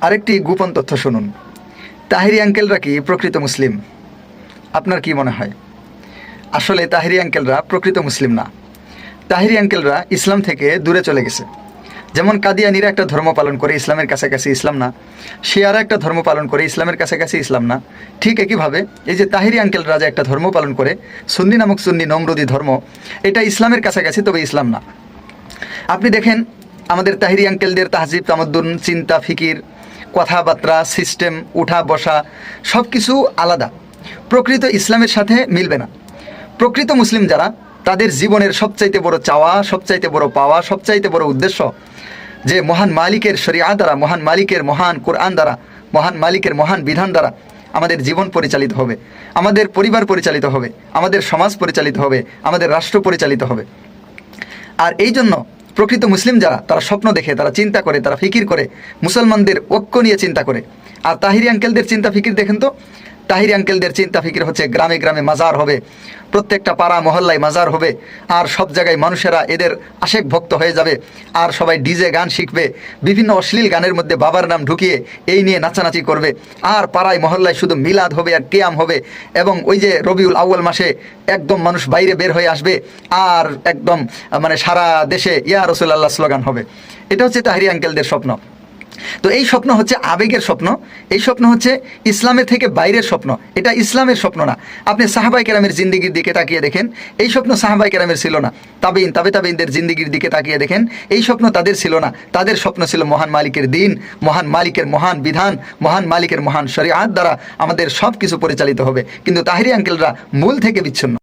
আরেকটি গোপন তথ্য শুনুন। তাহিরি আঙ্কেলরা কি প্রকৃত মুসলিম? আপনার কি মনে হয়? আসলে তাহিরি আঙ্কেলরা প্রকৃত মুসলিম না। তাহিরি আঙ্কেলরা ইসলাম থেকে দূরে চলে গেছে। যেমন কাদিয়ানিরা একটা ধর্ম পালন করে ইসলামের কাছাকাছি ইসলাম না, শিয়ারা একটা ধর্ম পালন করে ইসলামের কাছাকাছি ইসলাম না, ঠিক একইভাবে এই যে তাহিরি আঙ্কেলরা যে একটা ধর্ম পালন করে সুন্নি নামক সুন্নি নমরুদি ধর্ম, এটা ইসলামের কাছাকাছি তবে ইসলাম না। আপনি দেখেন আমাদের তাহিরি আঙ্কেলদের তাহজিব তামাদ্দুন, চিন্তা ফিকির, কথাবার্তা, সিস্টেম, উঠা বসা সব কিছু আলাদা, প্রকৃত ইসলামের সাথে মিলবে না। প্রকৃত মুসলিম যারা, তাদের জীবনের সবচাইতে বড় চাওয়া, সবচাইতে বড় পাওয়া, সবচাইতে বড় উদ্দেশ্য যে মহান মালিকের শরিয়া দ্বারা, মহান মালিকের মহান কোরআন দ্বারা, মহান মালিকের মহান বিধান দ্বারা আমাদের জীবন পরিচালিত হবে, আমাদের পরিবার পরিচালিত হবে, আমাদের সমাজ পরিচালিত হবে, আমাদের রাষ্ট্র পরিচালিত হবে। আর এই জন্য প্রকৃত মুসলিম যারা, তারা স্বপ্ন দেখে, তারা চিন্তা করে, তারা ফিকির করে, মুসলমানদের ঐক্য নিয়ে চিন্তা করে। আর তাহিরি আঙ্কেলদের চিন্তা ফিকির দেখেন তো, তাহিরি আঙ্কেলদের চিন্তা ফিকির হচ্ছে গ্রামে গ্রামে মাজার হবে, প্রত্যেকটা পাড়া মহল্লায় মাজার হবে, আর সব জায়গায় মানুষেরা এদের আশেক ভক্ত হয়ে যাবে, আর সবাই ডিজে গান শিখবে, বিভিন্ন অশ্লীল গানের মধ্যে বাবার নাম ঢুকিয়ে এই নিয়ে নাচানাচি করবে, আর পাড়ায় মহল্লায় শুধু মিলাদ হবে আর কিয়াম হবে, এবং ওই যে রবিউল আউয়াল মাসে একদম মানুষ বাইরে বের হয়ে আসবে, আর একদম মানে সারা দেশে ইয়া রাসূলুল্লাহ স্লোগান হবে। এটা হচ্ছে তাহিরি আঙ্কেলদের স্বপ্ন। তো এই স্বপ্ন হচ্ছে আবেগের স্বপ্ন, এই স্বপ্ন হচ্ছে ইসলামের থেকে বাইরের স্বপ্ন, এটা ইসলামের স্বপ্ন না। আপনি সাহাবায়ে কেরামের জিন্দিগির দিকে তাকিয়ে দেখেন, এই স্বপ্ন সাহাবায়ে কেরামের ছিল না। তাবেঈন, তাবেঈনদের জিন্দিগির দিকে তাকিয়ে দেখেন, এই স্বপ্ন তাদের ছিল না। তাদের স্বপ্ন ছিল মহান মালিকের দিন, মহান মালিকের মহান বিধান, মহান মালিকের মহান শরিয়াত দ্বারা আমাদের সব কিছু পরিচালিত হবে। কিন্তু তাহিরি আঙ্কেলরা মূল থেকে বিচ্ছিন্ন।